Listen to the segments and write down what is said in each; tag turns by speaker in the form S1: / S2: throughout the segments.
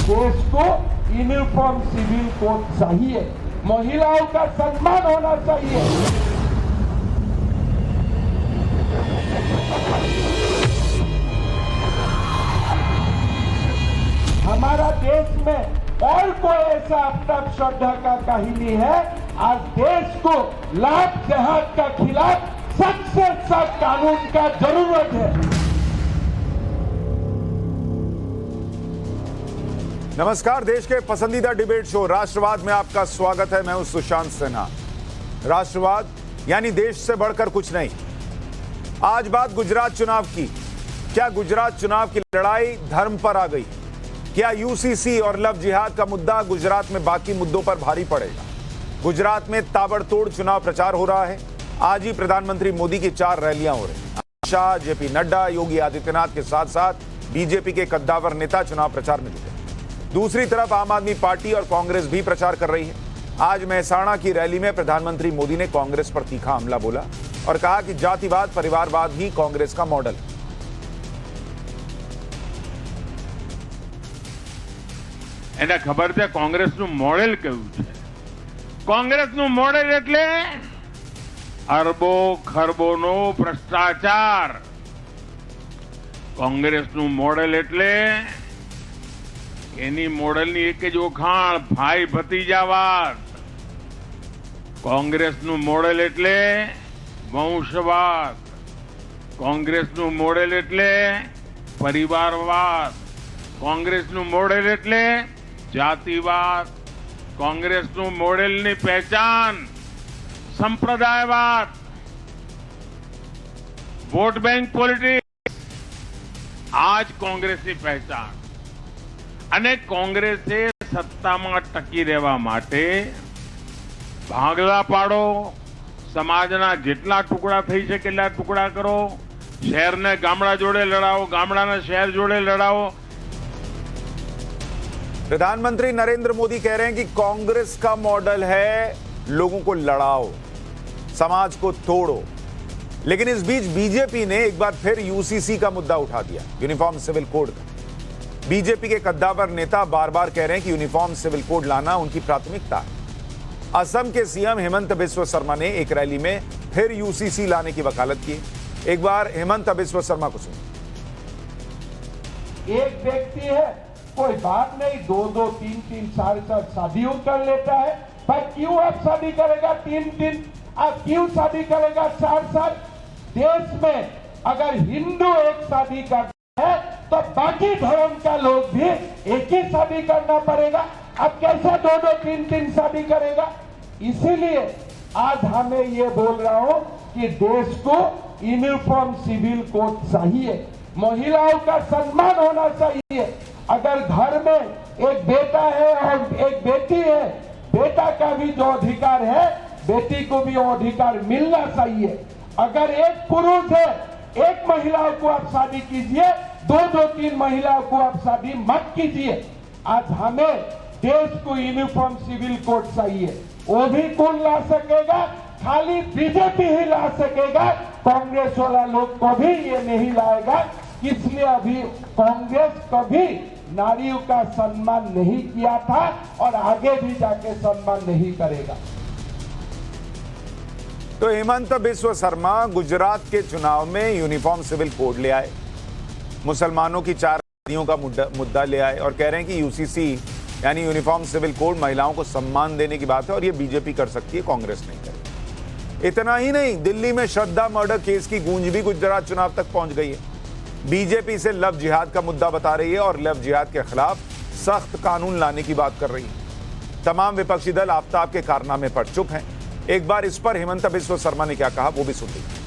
S1: देश को uniform civil code चाहिए, महिलाओं का सम्मान होना चाहिए। हमारा देश में और कोई ऐसा अब तक श्रद्धा का कहानी है। आज देश को लाख जिहाद का खिलाफ सख्त से सख्त कानून का जरूरत है।
S2: नमस्कार, देश के पसंदीदा डिबेट शो राष्ट्रवाद में आपका स्वागत है। मैं हूं सुशांत सिन्हा। राष्ट्रवाद यानी देश से बढ़कर कुछ नहीं। आज बात गुजरात चुनाव की। क्या गुजरात चुनाव की लड़ाई धर्म पर आ गई? क्या यूसीसी और लव जिहाद का मुद्दा गुजरात में बाकी मुद्दों पर भारी पड़ेगा? गुजरात में ताबड़तोड़ चुनाव प्रचार हो रहा है। आज ही प्रधानमंत्री मोदी की 4 रैलियां हो रही हैं। अमित शाह, जेपी नड्डा, योगी आदित्यनाथ के साथ साथ बीजेपी के कद्दावर नेता चुनाव प्रचार में जुटे। दूसरी तरफ आम आदमी पार्टी और कांग्रेस भी प्रचार कर रही है। आज मेहसाणा की रैली में प्रधानमंत्री मोदी ने कांग्रेस पर तीखा हमला बोला और कहा कि जातिवाद, परिवारवाद ही कांग्रेस का मॉडल है।
S3: એને ખબર છે કોંગ્રેસનું મોડેલ કેવું છે? કોંગ્રેસનું મોડેલ એટલે અરબો ખરબોનો ભ્રષ્ટાચાર। કોંગ્રેસનું મોડેલ એટલે એની મોડેલની એક જ ઓળખાણ ભાઈ ભતીજાવાદ। કોંગ્રેસનું મોડેલ એટલે વંશવાદ। કોંગ્રેસનું મોડેલ એટલે પરિવારવાદ। કોંગ્રેસનું મોડેલ એટલે જાતિવાદ। કોંગ્રેસનું મોડેલની પહેચાન સંપ્રદાયવાદ, વોટ બેંક પોલિટિક્સ આજ કોંગ્રેસની પહેચાન। અને કોંગ્રેસે સત્તામાં ટકી રહેવા માટે ભાગલા પાડો, સમાજના જેટલા ટુકડા થઈ શકે એટલા ટુકડા કરો, શહેરને ગામડા જોડે લડાવો, ગામડાને શહેર જોડે લડાવો।
S2: प्रधानमंत्री नरेंद्र मोदी कह रहे हैं कि कांग्रेस का मॉडल है लोगों को लड़ाओ, समाज को तोड़ो। लेकिन इस बीच बीजेपी ने एक बार फिर यूसीसी का मुद्दा उठा दिया, यूनिफॉर्म सिविल कोड का। बीजेपी के कद्दावर नेता बार बार कह रहे हैं कि यूनिफॉर्म सिविल कोड लाना उनकी प्राथमिकता है। असम के सीएम हेमंत बिस्वा शर्मा ने एक रैली में फिर यूसीसी लाने की वकालत की। एक बार हेमंत बिस्वा शर्मा को सुनिए।
S1: एक व्यक्ति है, कोई बात नहीं, 2-2, 3-3, 4-4 शादियों कर लेता है। पर क्यों आप शादी करेगा 3-3? आप क्यों शादी करेगा 4-4? देश में अगर हिंदू एक शादी करता है तो बाकी धर्म का लोग भी एक ही शादी करना पड़ेगा। अब कैसे 2-2, 3-3 शादी करेगा? इसीलिए आज हमें ये बोल रहा हूं कि देश को यूनिफॉर्म सिविल कोड चाहिए, महिलाओं का सम्मान होना चाहिए। अगर घर में एक बेटा है और एक बेटी है, बेटा का भी जो अधिकार है बेटी को भी वो अधिकार मिलना चाहिए। अगर एक पुरुष है, एक महिला को आप शादी कीजिए, 2-2, 3 महिलाओं को आप शादी मत कीजिए। आज हमें देश को यूनिफॉर्म सिविल कोड चाहिए। वो भी कौन ला सकेगा? खाली बीजेपी ही ला सकेगा, कांग्रेस वाला लोग कभी ये नहीं लाएगा। इसलिए अभी कांग्रेस कभी नारियों का सम्मान नहीं किया था और आगे भी जाके सम्मान नहीं करेगा।
S2: तो हेमंत बिस्वा शर्मा गुजरात के चुनाव में यूनिफॉर्म सिविल कोड ले आए, मुसलमानों की 4 शादियों का मुद्दा ले आए और कह रहे हैं कि यूसीसी यानी यूनिफॉर्म सिविल कोड महिलाओं को सम्मान देने की बात है और ये बीजेपी कर सकती है, कांग्रेस नहीं करेगी। इतना ही नहीं, दिल्ली में श्रद्धा मर्डर केस की गूंज भी गुजरात चुनाव तक पहुंच गई है। बीजेपी से लव जिहाद का मुद्दा बता रही है और लव जिहाद के खिलाफ सख्त कानून लाने की बात कर रही है। तमाम विपक्षी दल आफ्ताब के कारनामे पर चुप हैं। एक बार इस पर हेमंत बिस्वा शर्मा ने क्या कहा वो भी सुन लीजिए।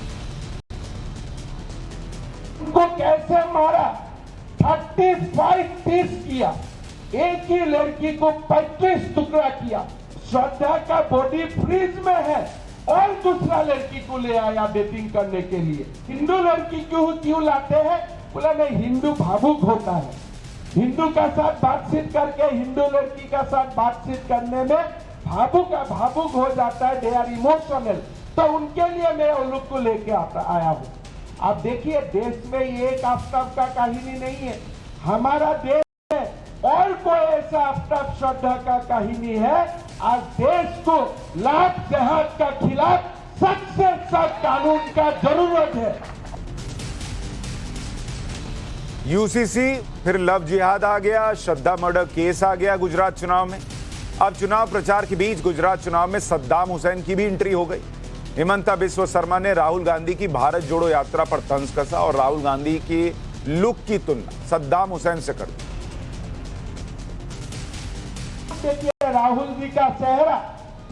S1: उनको कैसे मारा, 35 पीस किया, एक ही लड़की को 35 टुकड़ा किया। श्रद्धा का बॉडी फ्रीज में है और दूसरा लड़की को ले आया डेटिंग करने के लिए। हिंदू लड़की क्यों लाते हैं? बोला नहीं, हिंदू भावुक होता है, हिंदू का साथ बातचीत करके हिंदू लड़की का साथ बातचीत करने में भावुक हो जाता है, दे आर इमोशनल। तो उनके लिए मैं उन लोग को लेके आया हूँ। आप देखिए, देश में ये एक आफ्ताब का कहानी नहीं है। हमारा देश में और कोई जैसा आफ्ताब श्रद्धा का कहानी है। आज देश को लाख जहाज का खिलाफ सख्त से सख्त कानून का जरूरत है।
S2: यूसीसी, फिर लव जिहाद आ गया, श्रद्धा मर्डर केस आ गया गुजरात चुनाव में। अब चुनाव प्रचार के बीच गुजरात चुनाव में सद्दाम हुसैन की भी एंट्री हो गई। हिमंता बिस्वा शर्मा ने राहुल गांधी की भारत जोड़ो यात्रा पर तंज कसा और राहुल गांधी की लुक की तुलना सद्दाम हुसैन से कर दी।
S1: देखिए राहुल जी का चेहरा,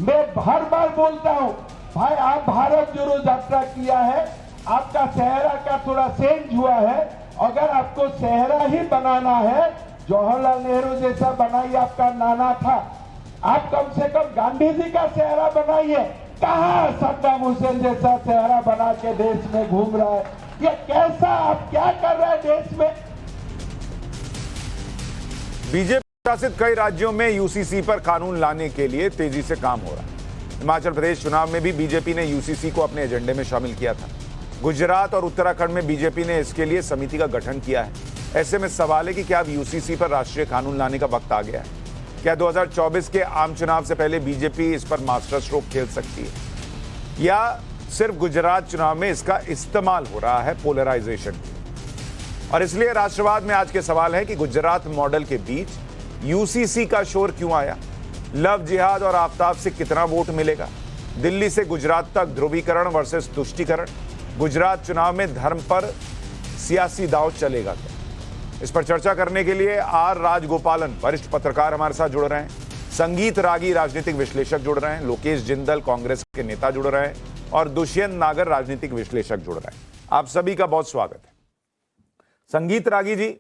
S1: मैं हर बार बोलता हूं, भाई आप भारत जोड़ो यात्रा किया है, आपका चेहरा का थोड़ा चेंज हुआ है। अगर आपको चेहरा ही बनाना है, जवाहरलाल नेहरू जैसा बनाइए, आपका नाना था। आप कम से कम गांधी जी का चेहरा बनाइए। कहां सद्दाम हुसैन जैसा चेहरा बना के देश में घूम रहा है? ये कैसा, आप क्या कर रहे हैं देश में?
S2: बीजेपी शासित कई राज्यों में यूसीसी पर कानून लाने के लिए तेजी से काम हो रहा है। हिमाचल प्रदेश चुनाव में भी बीजेपी ने यूसीसी को अपने एजेंडे में शामिल किया था। गुजरात और उत्तराखंड में बीजेपी ने इसके लिए समिति का गठन किया है। ऐसे में सवाल है कि क्या अब यूसीसी पर राष्ट्रीय कानून लाने का वक्त आ गया है? क्या 2024 के आम चुनाव से पहले बीजेपी इस पर मास्टर स्ट्रोक खेल सकती है, या सिर्फ गुजरात चुनाव में इसका इस्तेमाल हो रहा है पोलराइजेशन? और इसलिए राष्ट्रवाद में आज के सवाल है कि गुजरात मॉडल के बीच यूसीसी का शोर क्यों आया? लव जिहाद और आफ्ताब से कितना वोट मिलेगा? दिल्ली से गुजरात तक ध्रुवीकरण वर्सेस तुष्टीकरण, गुजरात चुनाव में धर्म पर सियासी दांव चलेगा क्या? इस पर चर्चा करने के लिए आर राजगोपालन वरिष्ठ पत्रकार हमारे साथ जुड़ रहे हैं, संगीत रागी राजनीतिक विश्लेषक जुड़ रहे हैं, लोकेश जिंदल कांग्रेस के नेता जुड़ रहे हैं और दुष्यंत नागर राजनीतिक विश्लेषक जुड़ रहे हैं। आप सभी का बहुत स्वागत है। संगीत रागी जी,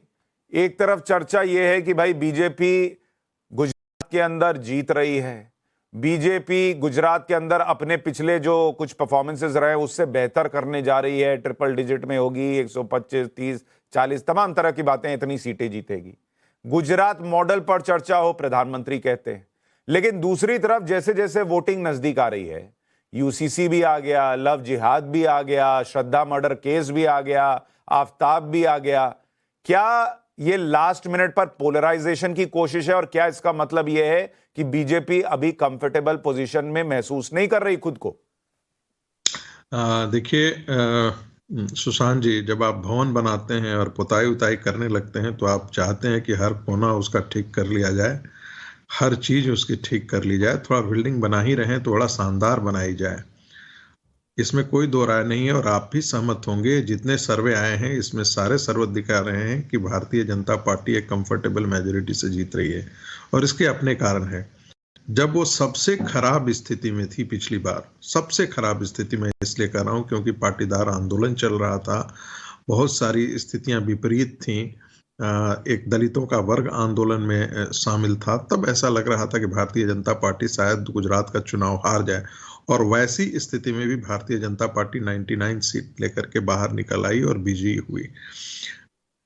S2: एक तरफ चर्चा यह है कि भाई बीजेपी गुजरात के अंदर जीत रही है, बीजेपी गुजरात के अंदर अपने पिछले जो कुछ परफॉर्मेंसेस रहे उससे बेहतर करने जा रही है, ट्रिपल डिजिट में होगी, 125, 30, 40 तमाम तरह की बातें, इतनी सीटें जीतेगी। गुजरात मॉडल पर चर्चा हो, प्रधानमंत्री कहते हैं। लेकिन दूसरी तरफ जैसे जैसे वोटिंग नजदीक आ रही है, यूसीसी भी आ गया, लव जिहाद भी आ गया, श्रद्धा मर्डर केस भी आ गया, आफ्ताब भी आ गया। क्या ये लास्ट मिनट पर पोलराइजेशन की कोशिश है और क्या इसका मतलब यह है कि बीजेपी अभी कंफर्टेबल पोजीशन में महसूस नहीं कर रही खुद को?
S4: देखिए सुशांत जी, जब आप भवन बनाते हैं और पुताई उताई करने लगते हैं तो आप चाहते हैं कि हर कोना उसका ठीक कर लिया जाए, हर चीज उसकी ठीक कर ली जाए। थोड़ा बिल्डिंग बना ही रहे तो थोड़ा शानदार बनाई जाए, इसमें कोई दो राय नहीं है। और आप भी सहमत होंगे, जितने सर्वे आए हैं इसमें सारे सर्वे दिखा रहे हैं कि भारतीय जनता पार्टी एक कंफर्टेबल मेजोरिटी से जीत रही है। और इसके अपने कारण है। जब वो सबसे खराब स्थिति में थी पिछली बार, सबसे खराब स्थिति में इसलिए कह रहा हूँ क्योंकि पाटीदार आंदोलन चल रहा था, बहुत सारी स्थितियां विपरीत थीं, एक दलितों का वर्ग आंदोलन में शामिल था, तब ऐसा लग रहा था कि भारतीय जनता पार्टी शायद गुजरात का चुनाव हार जाए। और वैसी स्थिति में भी भारतीय जनता पार्टी 99 सीट लेकर के बाहर निकल आई और विजयी हुई।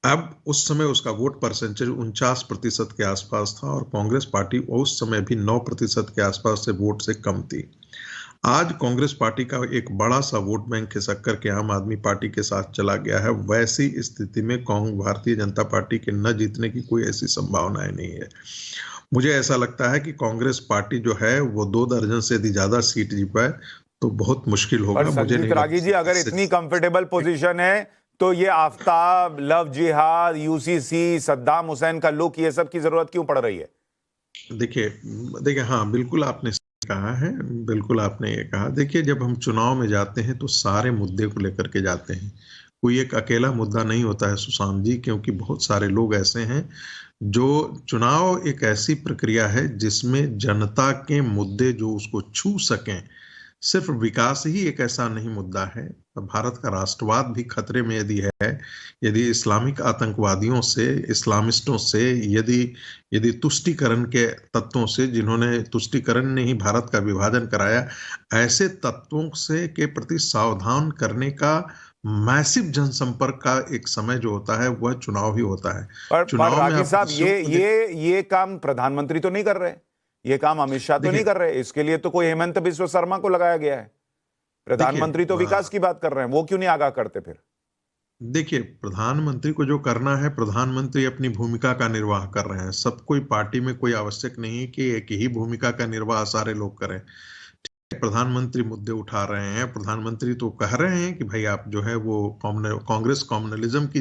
S4: अब उस समय उसका वोट परसेंटेज 49% के आसपास था और कांग्रेस पार्टी उस समय भी 9% के आसपास से वोट से कम थी। आज कांग्रेस पार्टी का एक बड़ा सा वोट बैंक खिसक करके आम आदमी पार्टी के साथ चला गया है। वैसी स्थिति में भारतीय जनता पार्टी के न जीतने की कोई ऐसी संभावनाएं नहीं है। मुझे ऐसा लगता है कि कांग्रेस पार्टी जो है वो 2 दर्जन से यदि ज्यादा सीट जीत पाए तो बहुत मुश्किल होगा। मुझे नहीं
S2: रागी जी, अगर इतनी कंफर्टेबल पोजीशन है तो ये आफ्ताब, लव जिहाद, यूसीसी, सद्दाम हुसैन का लुक, ये सब की जरूरत क्यों पड़ रही है?
S4: देखिए हाँ, बिल्कुल आपने कहा है, बिल्कुल आपने ये कहा। देखिए, जब हम चुनाव में जाते हैं तो सारे मुद्दे को लेकर के जाते हैं, कोई एक अकेला मुद्दा नहीं होता है सुशांत जी, क्योंकि बहुत सारे लोग ऐसे हैं जो चुनाव एक ऐसी प्रक्रिया है जिसमें जनता के मुद्दे जो उसको छू सकें, सिर्फ विकास ही एक ऐसा नहीं मुद्दा है। भारत का राष्ट्रवाद भी खतरे में यदि इस्लामिक आतंकवादियों से, इस्लामिस्टों से, यदि तुष्टीकरण के तत्वों से, जिन्होंने तुष्टीकरण ने ही भारत का विभाजन कराया, ऐसे तत्वों से के प्रति सावधान करने का मैसिव जनसंपर्क का एक समय जो होता है वह चुनाव ही होता है।
S2: पर रागी साहब, ये काम प्रधानमंत्री तो नहीं कर रहे, ये काम अमित शाह तो नहीं कर रहे, इसके लिए तो कोई हेमंत बिस्वा शर्मा को लगाया गया है। प्रधानमंत्री तो विकास की बात कर रहे हैं, वो क्यों नहीं आगाह करते फिर?
S4: देखिए, प्रधानमंत्री को जो करना है, प्रधानमंत्री अपनी भूमिका का निर्वाह कर रहे हैं। सब कोई पार्टी में कोई आवश्यक नहीं है कि एक ही भूमिका का निर्वाह सारे लोग करें। प्रधानमंत्री मुद्दे उठा रहे हैं, प्रधानमंत्री तो कह रहे हैं कि भाई आप जो है वो कांग्रेस कम्युनलिज्म की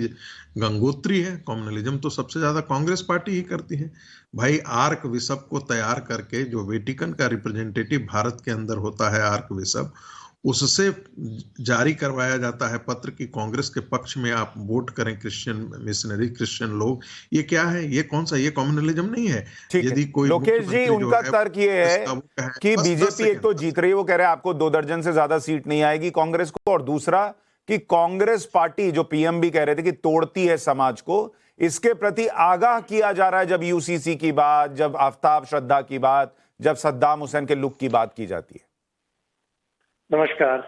S4: गंगोत्री है। कम्युनलिज्म तो सबसे ज्यादा कांग्रेस पार्टी ही करती है। भाई आर्क बिशप को तैयार करके, जो वेटिकन का रिप्रेजेंटेटिव भारत के अंदर होता है आर्क बिशप, उससे जारी करवाया जाता है पत्र कि कांग्रेस के पक्ष में आप वोट करें, क्रिश्चियन मिशनरी, क्रिश्चियन लोग। ये क्या है? ये कौन सा, ये कम्युनलिज्म नहीं है।
S2: यदि कोई लोकेश जी, उनका तर्क ये है कि बीजेपी एक तो जीत रही है, वो कह रहे हैं आपको 2 दर्जन से ज्यादा सीट नहीं आएगी कांग्रेस को, और दूसरा कि कांग्रेस पार्टी, जो पीएम भी कह रहे थे कि तोड़ती है समाज को, इसके प्रति आगाह किया जा रहा है जब यूसीसी की बात, जब आफ्ताब श्रद्धा की बात, जब सद्दाम हुसैन के लुक की बात की जाती है।
S5: नमस्कार।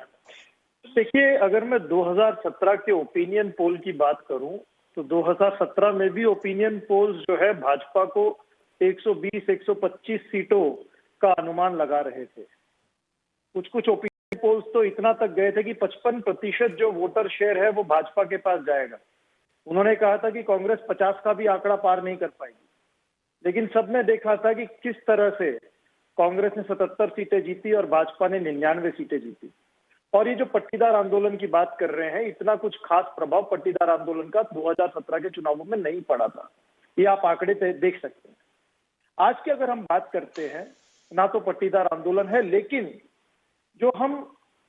S5: देखिए, अगर मैं 2017 के ओपिनियन पोल की बात करूं तो 2017 में भी ओपिनियन पोल्स जो है भाजपा को 120-125 सीटों का अनुमान लगा रहे थे। कुछ ओपिनियन पोल्स तो इतना तक गए थे कि 55% जो वोटर शेयर है वो भाजपा के पास जाएगा। उन्होंने कहा था कि कांग्रेस 50 का भी आंकड़ा पार नहीं कर पाएगी, लेकिन सबने देखा था कि किस तरह से कांग्रेस ने 77 सीटें जीती और भाजपा ने 99 सीटें जीती। और ये जो पट्टीदार आंदोलन की बात कर रहे हैं, इतना कुछ खास प्रभाव पट्टीदार आंदोलन का 2017 के चुनावों में नहीं पड़ा था। ये आप आंकड़े देख सकते हैं। आज की अगर हम बात करते हैं, ना तो पट्टीदार आंदोलन है, लेकिन जो हम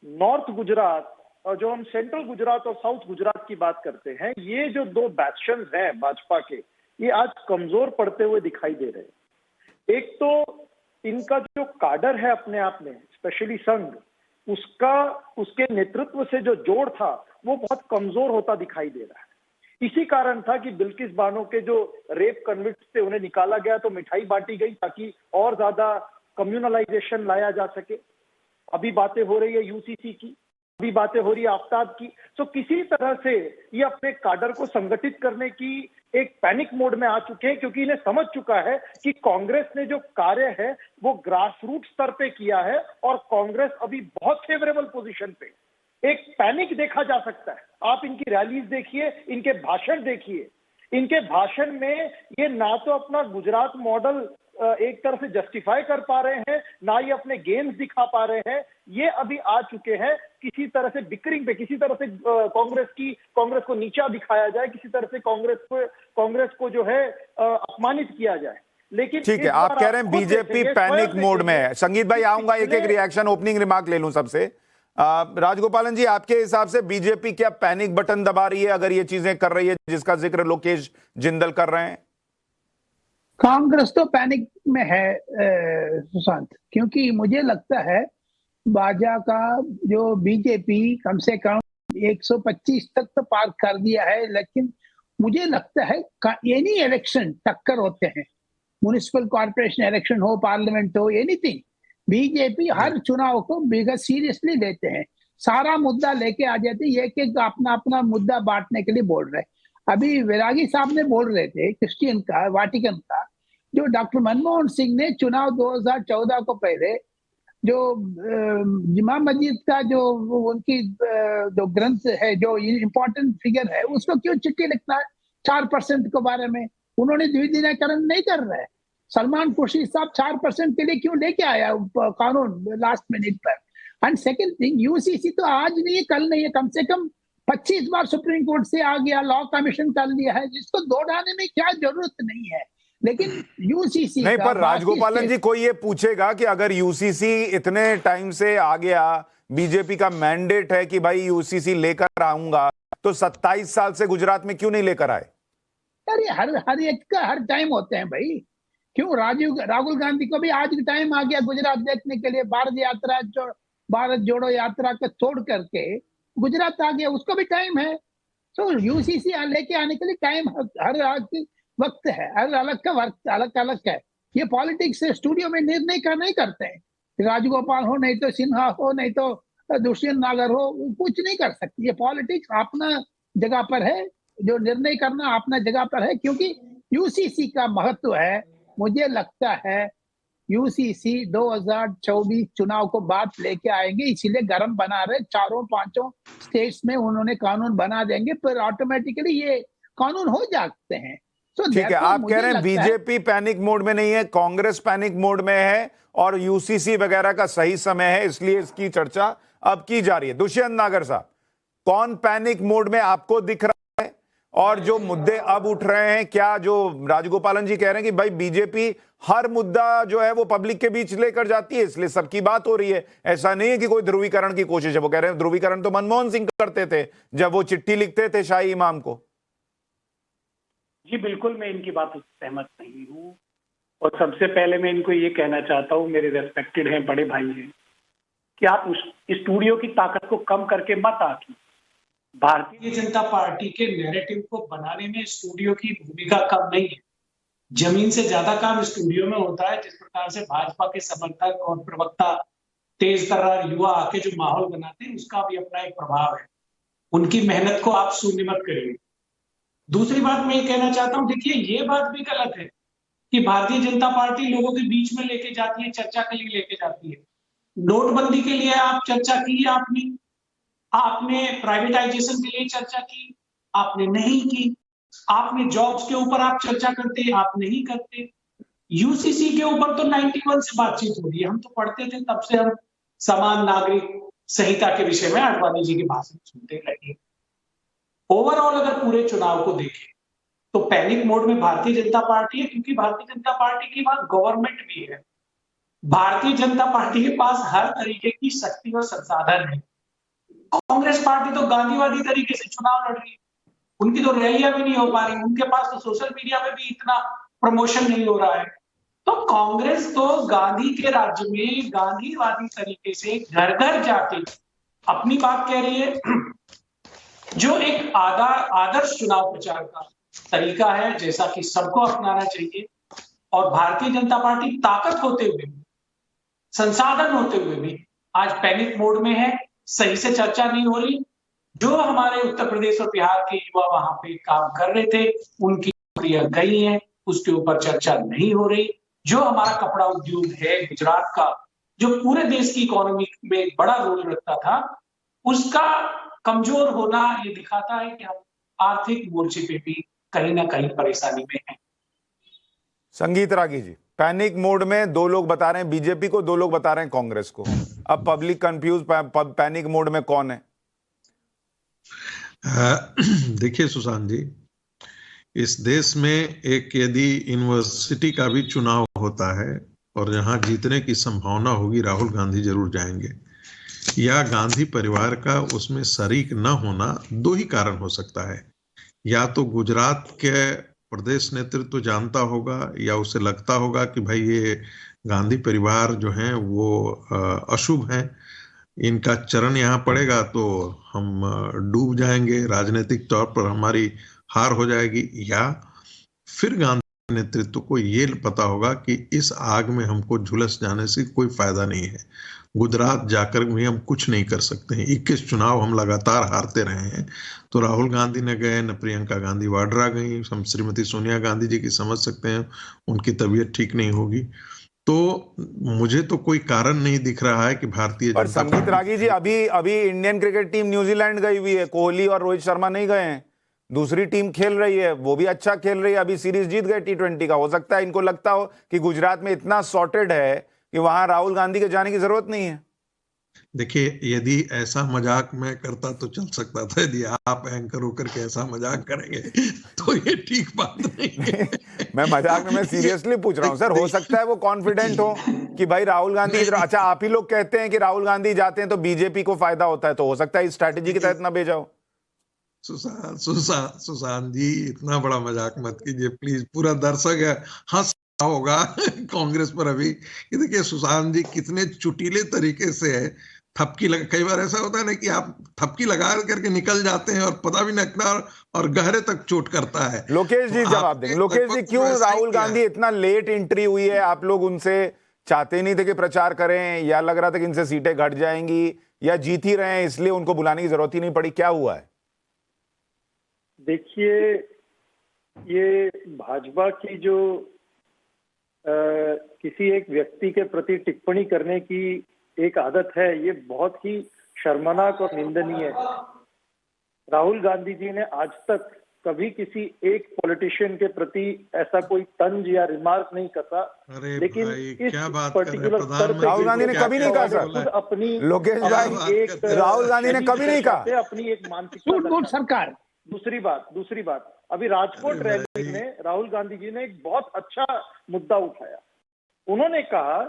S5: नॉर्थ गुजरात और जो हम सेंट्रल गुजरात और साउथ गुजरात की बात करते हैं, ये जो 2 बैक्शंस हैं भाजपा के, ये आज कमजोर पड़ते हुए दिखाई दे रहे हैं। एक तो इनका जो काडर है अपने आप में, स्पेशली संघ, उसके नेतृत्व से जो जोड़ था वो बहुत कमजोर होता दिखाई दे रहा है। इसी कारण था कि बिल्किस बानो के जो रेप कन्विक्ट्स थे उन्हें निकाला गया तो मिठाई बांटी गई ताकि और ज्यादा कम्युनलाइजेशन लाया जा सके। अभी बातें हो रही है यूसीसी की, अभी बातें हो रही है आफ्ताब की। तो किसी तरह से ये अपने काडर को संगठित करने की एक पैनिक मोड में आ चुके हैं, क्योंकि इन्हें समझ चुका है कि कांग्रेस ने जो कार्य है वो ग्रास रूट स्तर पे किया है और कांग्रेस अभी बहुत फेवरेबल पोजीशन पे। एक पैनिक देखा जा सकता है। आप इनकी रैलीज देखिए, इनके भाषण देखिए। इनके भाषण में ये ना तो अपना गुजरात मॉडल एक तरह से जस्टिफाई कर पा रहे हैं, ना ही अपने गेम्स दिखा पा रहे हैं। ये अभी आ चुके हैं किसी तरह से बिकरिंग पे, किसी तरह से कांग्रेस को नीचा दिखाया जाए, किसी तरह से कांग्रेस को जो है अपमानित किया जाए। लेकिन
S2: ठीक है, आप कह रहे हैं बीजेपी पैनिक मोड में है। संगीत भाई, आऊंगा एक एक रिएक्शन, ओपनिंग रिमार्क ले लूं सबसे। राजगोपालन जी, आपके हिसाब से बीजेपी क्या पैनिक बटन दबा रही है अगर ये चीजें कर रही है जिसका जिक्र लोकेश जिंदल कर रहे हैं?
S6: कांग्रेस तो पैनिक में है सुशांत, क्योंकि मुझे लगता है भाजपा का जो बीजेपी कम से कम 125 तक तो पार कर दिया है, लेकिन मुझे लगता है एनी इलेक्शन टक्कर होते हैं, म्युनिसिपल कॉर्पोरेशन इलेक्शन हो, पार्लियामेंट हो, एनीथिंग, बीजेपी हर चुनाव को बेहद सीरियसली लेते हैं। सारा मुद्दा लेके आ जाते हैं, एक अपना अपना मुद्दा बांटने के लिए बोल रहे हैं। अभी वैरागी साहब ने बोल रहे थे क्रिश्चियन का, वाटिकन का, जो डॉक्टर मनमोहन सिंह ने चुनाव 2014 को पहले जो जुमा मस्जिद का जो उनकी जो ग्रंथ है, जो इम्पोर्टेंट फिगर है, उसको क्यों चिट्ठी लिखना है 4% के बारे में? उन्होंने द्विदिनीकरण नहीं कर रहे। सलमान खुर्शीद साहब 4% के लिए क्यों लेके आया कानून लास्ट मिनट पर? एंड सेकंड थिंग, यूसीसी तो आज नहीं है, कल नहीं है, कम से कम 25 बार सुप्रीम कोर्ट से आ गया, लॉ कमीशन कर लिया है, जिसको दौड़ाने में क्या जरूरत नहीं है। लेकिन यूसीसी
S2: नहीं, पर राजगोपालन जी, कोई ये पूछेगा कि अगर यूसीसी इतने टाइम से आ गया, बीजेपी का मैंडेट है कि भाई यूसीसी लेकर आऊंगा, तो 27 साल से गुजरात में क्यों नहीं लेकर आए?
S6: अरे हर एक का हर टाइम होते हैं भाई। क्यों राहुल गांधी को भी आज टाइम आ गया गुजरात देखने के लिए? भारत जोड़ो यात्रा को छोड़ करके गुजरात आ गया, उसको भी टाइम है। तो यूसीसी लेके आने के लिए टाइम हर वक्त है, हर अलग का वक्त अलग अलग है। ये पॉलिटिक्स स्टूडियो में निर्णय नहीं करते हैं। राजगोपाल हो, नहीं तो सिन्हा हो, नहीं तो दुष्यंत नागर हो, कुछ नहीं कर सकते। ये पॉलिटिक्स अपना जगह पर है, जो निर्णय करना अपना जगह पर है, क्योंकि यूसीसी का महत्व है। मुझे लगता है यूसीसी 2024 चुनाव को बात लेके आएंगे, इसीलिए गर्म बना रहे। 4-5 स्टेट्स में उन्होंने कानून बना देंगे, पर ऑटोमेटिकली ये कानून हो जाते हैं। तो
S2: ठीक है,
S6: therefore
S2: आप
S6: मुझे
S2: कह रहे हैं
S6: लगता है
S2: बीजेपी पैनिक मोड में नहीं है, कांग्रेस पैनिक मोड में है और यूसीसी वगैरह का सही समय है, इसलिए इसकी चर्चा अब की जा रही है। दुष्यंत नागर साहब, कौन पैनिक मोड में आपको दिख रहा है और जो मुद्दे अब उठ रहे हैं, क्या जो राजगोपालन जी कह रहे हैं कि भाई बीजेपी हर मुद्दा जो है वो पब्लिक के बीच लेकर जाती है, इसलिए सबकी बात हो रही है, ऐसा नहीं है कि कोई ध्रुवीकरण की कोशिश है। वो कह रहे हैं ध्रुवीकरण तो मनमोहन सिंह करते थे जब वो चिट्ठी लिखते थे शाही इमाम को।
S7: जी बिल्कुल, मैं इनकी बात से सहमत नहीं हूँ। और सबसे पहले मैं इनको ये कहना चाहता हूँ, मेरे रेस्पेक्टेड हैं, बड़े भाई हैं, कि आप उस स्टूडियो की ताकत को कम करके मत आके भारतीय जनता पार्टी के नैरेटिव को बनाने में स्टूडियो की भूमिका कम नहीं है। जमीन से ज्यादा काम स्टूडियो में होता है। जिस प्रकार से भाजपा के समर्थक और प्रवक्ता तेज तर्रार युवा आके जो माहौल बनाते हैं, उसका भी अपना एक प्रभाव है। उनकी मेहनत को आप शून्य मत करिए। दूसरी बात मैं ये कहना चाहता हूं, देखिए ये बात भी गलत है कि भारतीय जनता पार्टी लोगों के बीच में लेके जाती है, चर्चा के लिए लेके जाती है। नोटबंदी के लिए आप चर्चा की, आपने प्राइवेटाइजेशन के लिए चर्चा की, आपने नहीं की। आपने जॉब्स के ऊपर आप चर्चा करते, आप नहीं करते। यूसीसी के ऊपर तो 91 से बातचीत हो रही है। हम तो पढ़ते थे, तब से हम समान नागरिक संहिता के विषय में आडवाणी जी के भाषण सुनते रहे। ओवरऑल अगर पूरे चुनाव को देखें तो पैनिक मोड में भारतीय जनता पार्टी है, क्योंकि भारतीय जनता पार्टी के पास गवर्नमेंट भी है। भारतीय जनता पार्टी के पास हर तरीके की शक्ति और संसाधन है। कांग्रेस पार्टी तो गांधीवादी तरीके से चुनाव लड़ रही है, उनकी तो रैलियां भी नहीं हो पा रही, उनके पास तो सोशल मीडिया में भी इतना प्रमोशन नहीं हो रहा है। तो कांग्रेस तो गांधी के राज्य में गांधीवादी तरीके से घर घर जाके अपनी बात कह रही है, जो एक आदर्श चुनाव प्रचार का तरीका है, जैसा कि सबको अपनाना चाहिए। और भारतीय जनता पार्टी ताकत होते हुए भी, संसाधन होते हुए भी आज पैनिक मोड में है। सही से चर्चा नहीं हो रही। जो हमारे उत्तर प्रदेश और बिहार के युवा वहां पे काम कर रहे थे, उनकी नौकरियां गई हैं, उसके ऊपर चर्चा नहीं हो रही। जो हमारा कपड़ा उद्योग है गुजरात का, जो पूरे देश की इकोनॉमी में बड़ा रोल रखता था, उसका कमजोर होना ये दिखाता है कि हम आर्थिक मोर्चे पे भी कहीं ना कहीं परेशानी में हैं।
S2: संगीत रागी जी, पैनिक मोड में दो लोग बता रहे हैं बीजेपी को, दो लोग बता रहे हैं कांग्रेस को। अब पब्लिक कंफ्यूज, पैनिक मोड में कौन है?
S4: देखिए सुशांत जी, इस देश में एक यदि यूनिवर्सिटी का भी चुनाव होता है और जहां जीतने की संभावना होगी, राहुल गांधी जरूर जाएंगे। या गांधी परिवार का उसमें शरीक न होना, दो ही कारण हो सकता है। या तो गुजरात के प्रदेश नेतृत्व जानता होगा या उसे लगता होगा कि भाई ये गांधी परिवार जो है वो अशुभ है, इनका चरण यहाँ पड़ेगा तो हम डूब जाएंगे, राजनीतिक तौर पर हमारी हार हो जाएगी। या फिर गांधी नेतृत्व को ये पता होगा कि इस आग में हमको झुलस जाने से कोई फायदा नहीं है, गुजरात जाकर भी हम कुछ नहीं कर सकते हैं। 21 चुनाव हम लगातार हारते रहे हैं। तो राहुल गांधी ने गए, न प्रियंका गांधी वाड्रा गई, हम श्रीमती सोनिया गांधी जी की समझ सकते हैं, उनकी तबीयत ठीक नहीं होगी। तो मुझे तो कोई कारण नहीं दिख रहा है कि भारतीय
S2: पर संगीत रागी जी, अभी इंडियन क्रिकेट टीम न्यूजीलैंड गई हुई है, कोहली और रोहित शर्मा नहीं गए हैं, दूसरी टीम खेल रही है, वो भी अच्छा खेल रही है, अभी सीरीज जीत गए T20 का। हो सकता है इनको लगता हो कि गुजरात में इतना सॉर्टेड है कि वहां राहुल गांधी के जाने की जरूरत नहीं है।
S4: देखिए, यदि ऐसा मजाक मैं करता तो चल सकता था, यदि आप एंकर होकर के ऐसा मजाक करेंगे तो ये ठीक बात नहीं है।
S2: मैं मजाक में, मैं सीरियसली पूछ रहा हूं सर। हो सकता है वो कॉन्फिडेंट हो कि भाई राहुल गांधी, अच्छा आप ही लोग कहते हैं कि राहुल गांधी जाते हैं तो बीजेपी को फायदा होता है, तो हो सकता है इस स्ट्रैटेजी के तहत ना भेजा हो।
S4: सुशांत जी, इतना बड़ा मजाक मत कीजिए प्लीज। पूरा दर्शक है हंस होगा कांग्रेस पर अभी। ये देखिए सुशांत जी कितने चुटीले तरीके से है थपकी लगा। कई बार ऐसा होता है ना कि आप थपकी लगा करके निकल जाते हैं और पता भी नहीं लगता और गहरे तक चोट करता है।
S2: लोकेश जी जवाब देंगे। लोकेश जी, क्यों राहुल गांधी इतना लेट एंट्री हुई है? आप लोग उनसे चाहते नहीं थे कि प्रचार करें, या लग रहा था कि इनसे सीटें घट जाएंगी, या जीत ही रहे हैं इसलिए उनको बुलाने की जरूरत ही नहीं पड़ी? क्या हुआ है?
S5: देखिए, ये भाजपा की जो किसी एक व्यक्ति के प्रति टिप्पणी करने की एक आदत है, ये बहुत ही शर्मनाक और निंदनीय है। राहुल गांधी जी ने आज तक कभी किसी एक पॉलिटिशियन के प्रति ऐसा कोई तंज या रिमार्क नहीं कसा।
S4: अरे
S5: लेकिन
S4: भाई,
S5: इस
S4: क्या बात कर रहे हैं?
S5: पर्टिकुलर स्तर पे
S2: राहुल गांधी ने कभी नहीं कहा सर।
S5: खुद अपनी
S2: लोकेश भाई,
S5: एक
S2: राहुल गांधी ने कभी नहीं कहा।
S5: अपनी एक मानसिकता
S6: झूठ सरकार।
S5: दूसरी बात, अभी राजकोट रैली में राहुल गांधी जी ने एक बहुत अच्छा मुद्दा उठाया। उन्होंने कहा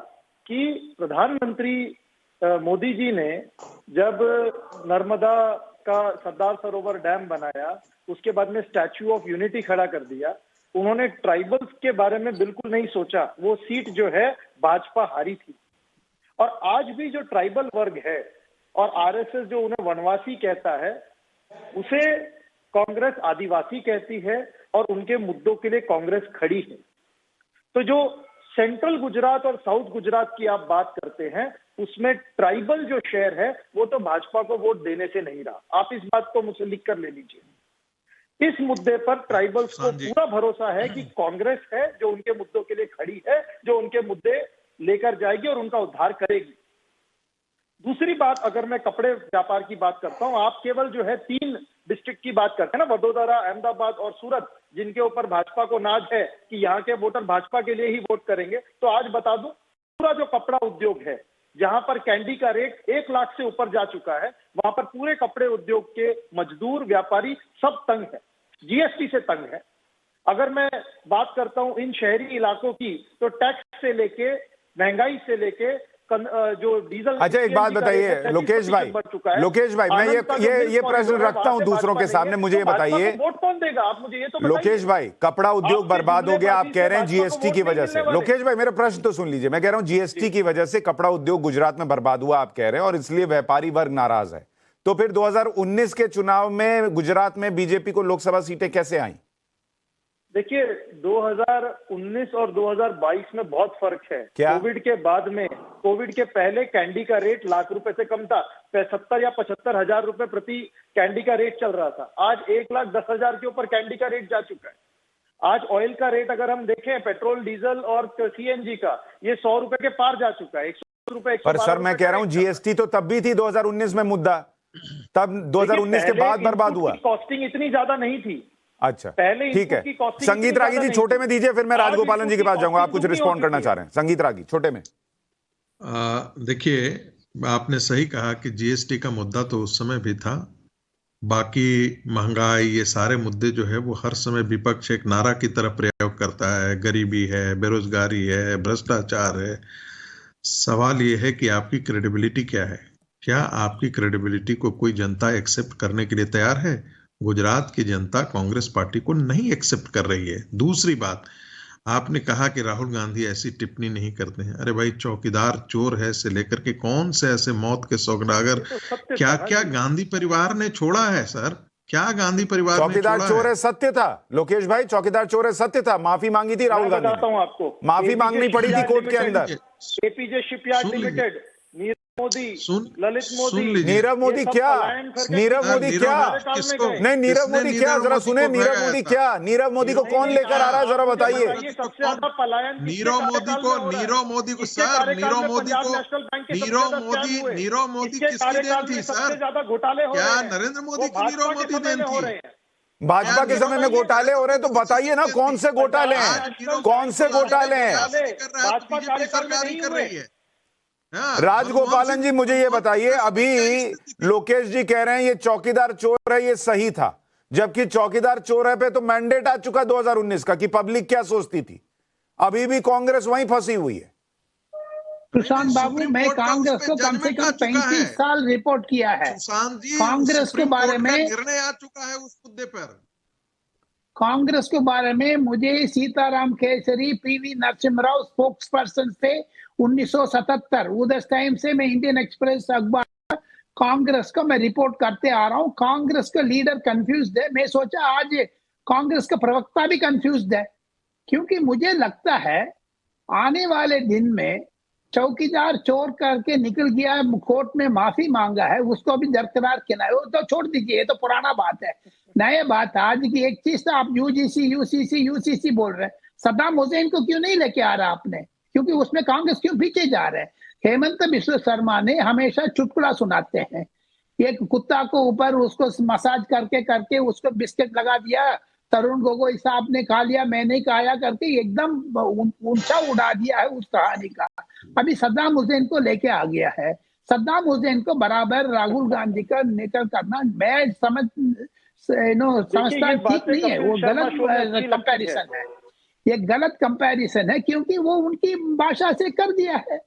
S5: कि प्रधानमंत्री मोदी जी ने जब नर्मदा का सरदार सरोवर डैम बनाया, उसके बाद में स्टैच्यू ऑफ यूनिटी खड़ा कर दिया, उन्होंने ट्राइबल्स के बारे में बिल्कुल नहीं सोचा। वो सीट जो है भाजपा हारी थी। और आज भी जो ट्राइबल वर्ग है और आरएसएस जो उन्हें वनवासी कहता है, उसे कांग्रेस आदिवासी कहती है और उनके मुद्दों के लिए कांग्रेस खड़ी है। तो जो सेंट्रल गुजरात और साउथ गुजरात की आप बात करते हैं, उसमें ट्राइबल जो शेयर है वो तो भाजपा को वोट देने से नहीं रहा। आप इस बात को मुझसे लिख कर ले लीजिए। इस मुद्दे पर ट्राइबल्स को पूरा भरोसा है कि कांग्रेस है जो उनके मुद्दों के लिए खड़ी है, जो उनके मुद्दे लेकर जाएगी और उनका उद्धार करेगी। दूसरी बात, अगर मैं कपड़े व्यापार की बात करता हूं, आप केवल जो है 3 डिस्ट्रिक्ट की बात करते हैं ना, वडोदरा, अहमदाबाद और सूरत, जिनके ऊपर भाजपा को नाज है कि यहाँ के वोटर भाजपा के लिए ही वोट करेंगे। तो आज बता दूं, पूरा जो कपड़ा उद्योग है, जहां पर कैंडी का रेट 1 लाख से ऊपर जा चुका है, वहां पर पूरे कपड़े उद्योग के मजदूर, व्यापारी सब तंग है, जीएसटी से तंग है। अगर मैं बात करता हूं इन शहरी इलाकों की, तो टैक्स से लेके, महंगाई से लेके, जो डीजल।
S2: अच्छा, एक बात बताइए लोकेश भाई, मैं ये प्रश्न रखता हूं दूसरों के सामने, मुझे ये बताइए,
S5: वोट कौन देगा? आप मुझे ये तो
S2: लोकेश भाई, कपड़ा उद्योग बर्बाद हो गया, आप कह रहे हैं जीएसटी की वजह से। लोकेश भाई, मेरा प्रश्न तो सुन लीजिए। मैं कह रहा हूं जीएसटी की वजह से कपड़ा उद्योग गुजरात में बर्बाद हुआ, आप कह रहे हैं, और इसलिए व्यापारी वर्ग नाराज है। तो फिर 2019 के चुनाव में गुजरात में बीजेपी को लोकसभा सीटें कैसे आई?
S5: देखिए, 2019 और 2022 में बहुत फर्क है।
S2: क्या?
S5: कोविड के पहले कैंडी का रेट लाख रुपए से कम था। 70 या 75 हजार रुपए प्रति कैंडी का रेट चल रहा था। आज 1,10,000 के ऊपर कैंडी का रेट जा चुका है। आज ऑयल का रेट अगर हम देखें, पेट्रोल, डीजल और सीएनजी का, ये 100 रुपए के पार जा चुका है। 100 रुपए।
S2: पर सर, मैं कह रहा हूं जीएसटी तो तब भी थी 2019 में मुद्दा, तब 2019 के बाद बर्बाद हुआ।
S5: कॉस्टिंग इतनी ज्यादा नहीं थी।
S2: अच्छा, ठीक है। संगीत रागी जी छोटे में दीजिए, फिर मैं राजगोपालन जी के पास जाऊंगा। आप कुछ रिस्पॉन्ड करना चाह रहे हैं, संगीत रागी छोटे में।
S4: देखिए, आपने सही कहा कि जीएसटी का मुद्दा तो उस समय भी था। बाकी महंगाई, ये सारे मुद्दे जो है वो हर समय विपक्ष एक नारा की तरफ प्रयोग करता है। गरीबी है, बेरोजगारी है, भ्रष्टाचार है। सवाल ये है कि आपकी क्रेडिबिलिटी क्या है? क्या आपकी क्रेडिबिलिटी को कोई जनता एक्सेप्ट करने के लिए तैयार है? गुजरात की जनता कांग्रेस पार्टी को नहीं एक्सेप्ट कर रही है। दूसरी बात, आपने कहा कि राहुल गांधी ऐसी टिप्पणी नहीं करते हैं। अरे भाई, चौकीदार चोर है से लेकर के कौन से ऐसे मौत के सौदागर क्या क्या गांधी परिवार ने छोड़ा है सर? क्या गांधी परिवार ने छोड़ा है?
S2: चौकीदार चोर है, सत्य था लोकेश भाई, चौकीदार चोर है, सत्य था। माफी मांगी थी राहुल गांधी ने,
S5: आपको
S2: माफी मांगनी पड़ी थी कोर्ट के अंदर।
S5: APJ shipyard limited, Modi, Lalit Modi,
S2: Nirav Modi क्या? नीरव मोदी क्या? नहीं, नीरव मोदी क्या? जरा सुने, नीरव मोदी क्या? नीरव मोदी को कौन लेकर आ रहा है, जरा बताइए।
S5: सबसे ज्यादा पलायन
S4: नीरव मोदी को सर, नीरव मोदी किसकी देन थी सर?
S5: ज्यादा घोटाले हो,
S4: क्या नरेंद्र मोदी की नीरव मोदी देन थी?
S2: भाजपा के समय में घोटाले हो रहे हैं, तो बताइए ना कौन से घोटाले हैं, कौन से घोटाले हैं?
S5: भाजपा कार्यकाल नहीं कर रही है।
S2: राजगोपालन जी, मुझे ये बताइए, अभी लोकेश जी कह रहे हैं ये चौकीदार चोर है, ये सही था, जबकि चौकीदार चोर है पे तो मैंडेट आ चुका 2019 का कि पब्लिक क्या सोचती थी। अभी भी कांग्रेस वहीं फंसी हुई है।
S6: प्रशांत बाबू, मैं कांग्रेस को कम से कम 35 साल रिपोर्ट किया है। कांग्रेस के बारे में
S4: निर्णय आ चुका है उस मुद्दे पर।
S6: कांग्रेस के बारे में मुझे Sitaram Kesari, PV Narasimha Rao spokes person थे 1977। उस टाइम से मैं इंडियन एक्सप्रेस अखबार कांग्रेस का मैं रिपोर्ट करते आ रहा हूं। कांग्रेस का लीडर कंफ्यूज्ड है। मैं सोचा आज कांग्रेस का प्रवक्ता भी कंफ्यूज्ड है, क्योंकि मुझे लगता है आने वाले दिन में चौकीदार चोर करके निकल गया, कोर्ट में माफी मांगा है, उसको भी दरकिनार किया है, वो तो छोड़ दीजिए, ये तो पुराना बात है। नया बात आज की एक चीज, तो आप यूजीसी यूसीसी बोल रहे हैं। सद्दाम हुसैन को क्यों नहीं लेके आ रहा आपने? क्योंकि उसमें कांग्रेस क्यों पीछे जा रहे हैं। हेमंत बिस्व शर्मा ने हमेशा चुटकुला सुनाते हैं, एक कुत्ता को ऊपर उसको मसाज करके करके उसको बिस्किट लगा दिया, तरुण गोगोई साहब ने खा लिया, मैं नहीं खाया करके एकदम ऊंचा उड़ा दिया है उस कहानी का। अभी सद्दाम हुसैन को लेके आ गया है। सद्दाम हुसैन को बराबर राहुल गांधी का नेता करना मैं समझता ठीक नहीं है, वो गलत कंपैरिजन है, ये गलत कंपैरिजन है, क्योंकि वो उनकी भाषा से कर दिया है।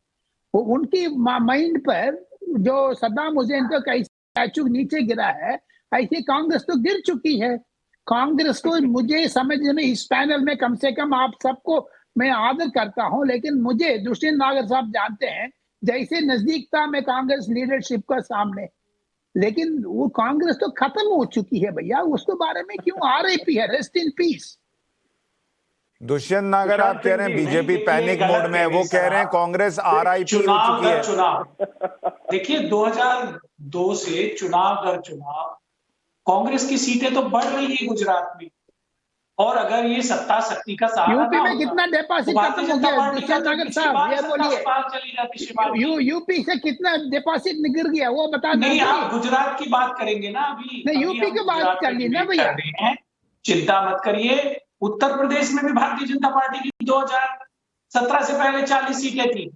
S6: वो उनकी माइंड पर जो सद्दाम हुसैन का कैसे स्टैचू नीचे गिरा है, ऐसे कांग्रेस तो गिर चुकी है। कांग्रेस को मुझे समझने में इस पैनल में कम से कम आप सबको मैं आदर करता हूं, लेकिन मुझे दुष्यंत नागर साहब जानते हैं जैसे नजदीक था मैं कांग्रेस लीडरशिप का सामने, लेकिन वो कांग्रेस तो खत्म हो चुकी है भैया, उसके बारे में क्यों आरआईपी है, रेस्ट इन पीस।
S2: दुष्यंत नागर आप कह रहे हैं बीजेपी पैनिक मोड में है, वो कह रहे हैं कांग्रेस आरआईपी हो चुकी है।
S8: चुनाव देखिए 2002 से चुनाव दर चुनाव कांग्रेस की सीटें तो बढ़ रही है गुजरात में, और अगर ये सत्ता शक्ति का सहारा
S6: यूपी में कितना डिपॉजिट खत्म हो गया दुष्यंत नागर साहब, ये बोलिए यूपी से कितना डिपॉजिट गिर गया वो बता
S8: नहीं, आप गुजरात की बात करेंगे ना अभी,
S6: नहीं यूपी की बात कर ली ना भैया,
S8: चिंता मत करिए। उत्तर प्रदेश में भी भारतीय जनता पार्टी की 2017 से पहले 40 सीटें थी,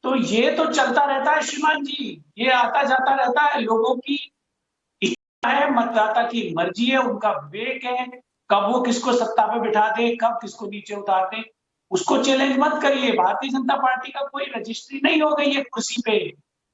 S8: तो ये तो चलता रहता है श्रीमान जी, ये आता जाता रहता है, लोगों की इच्छा है, मतदाता की मर्जी है, उनका विवेक है, कब वो किसको सत्ता पे बिठा दे, कब किसको नीचे उतार दे, उसको चैलेंज मत करिए। भारतीय जनता पार्टी का कोई रजिस्ट्री नहीं हो गई है कुर्सी पे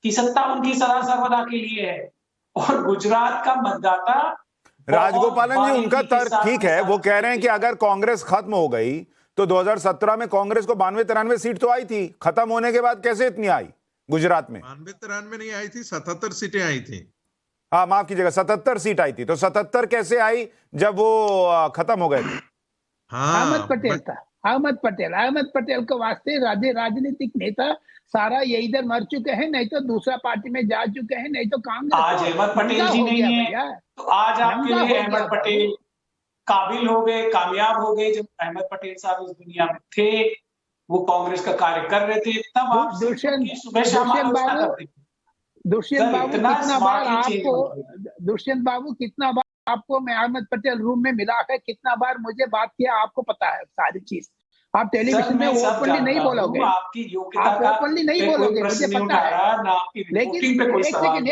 S8: कि सत्ता उनकी सदा सर्वदा के लिए है। और गुजरात का मतदाता
S2: राजगोपालन जी उनका तर्क ठीक है, वो कह रहे हैं कि अगर कांग्रेस खत्म हो गई तो 2017 में कांग्रेस को 92-93 सीट तो आई थी, खत्म होने के बाद कैसे इतनी आई गुजरात में?
S4: 92-93 नहीं आई थी, 77 सीटें आई थी।
S2: हाँ माफ कीजिएगा, 77 सीट आई थी, तो 77 कैसे आई जब वो खत्म हो गए थे?
S4: हाँ,
S6: अहमद पटेल था, अहमद पटेल के वास्ते राजनीतिक नेता सारा ये इधर मर चुके हैं, नहीं तो दूसरा पार्टी में जा चुके हैं, नहीं तो कांग्रेस।
S8: आज अहमद पटेल जी नहीं है तो आज आपके लिए अहमद पटेल काबिल हो गए, कामयाब हो गए। जब अहमद पटेल साहब इस दुनिया में थे, वो कांग्रेस का कार्य कर रहे थे, तब आप
S6: दुष्यंत बाबू कितना बार आपको मैं अहमद पटेल रूम में मिला है, कितना बार मुझे बात किया, आपको पता है सारी चीज। आप टेलीविजन में ओपनली नहीं बोलोगे,
S8: आपकी योग्यता का
S6: ओपनली नहीं बोलोगे, मुझे पता है, लेकिन एक सेकंड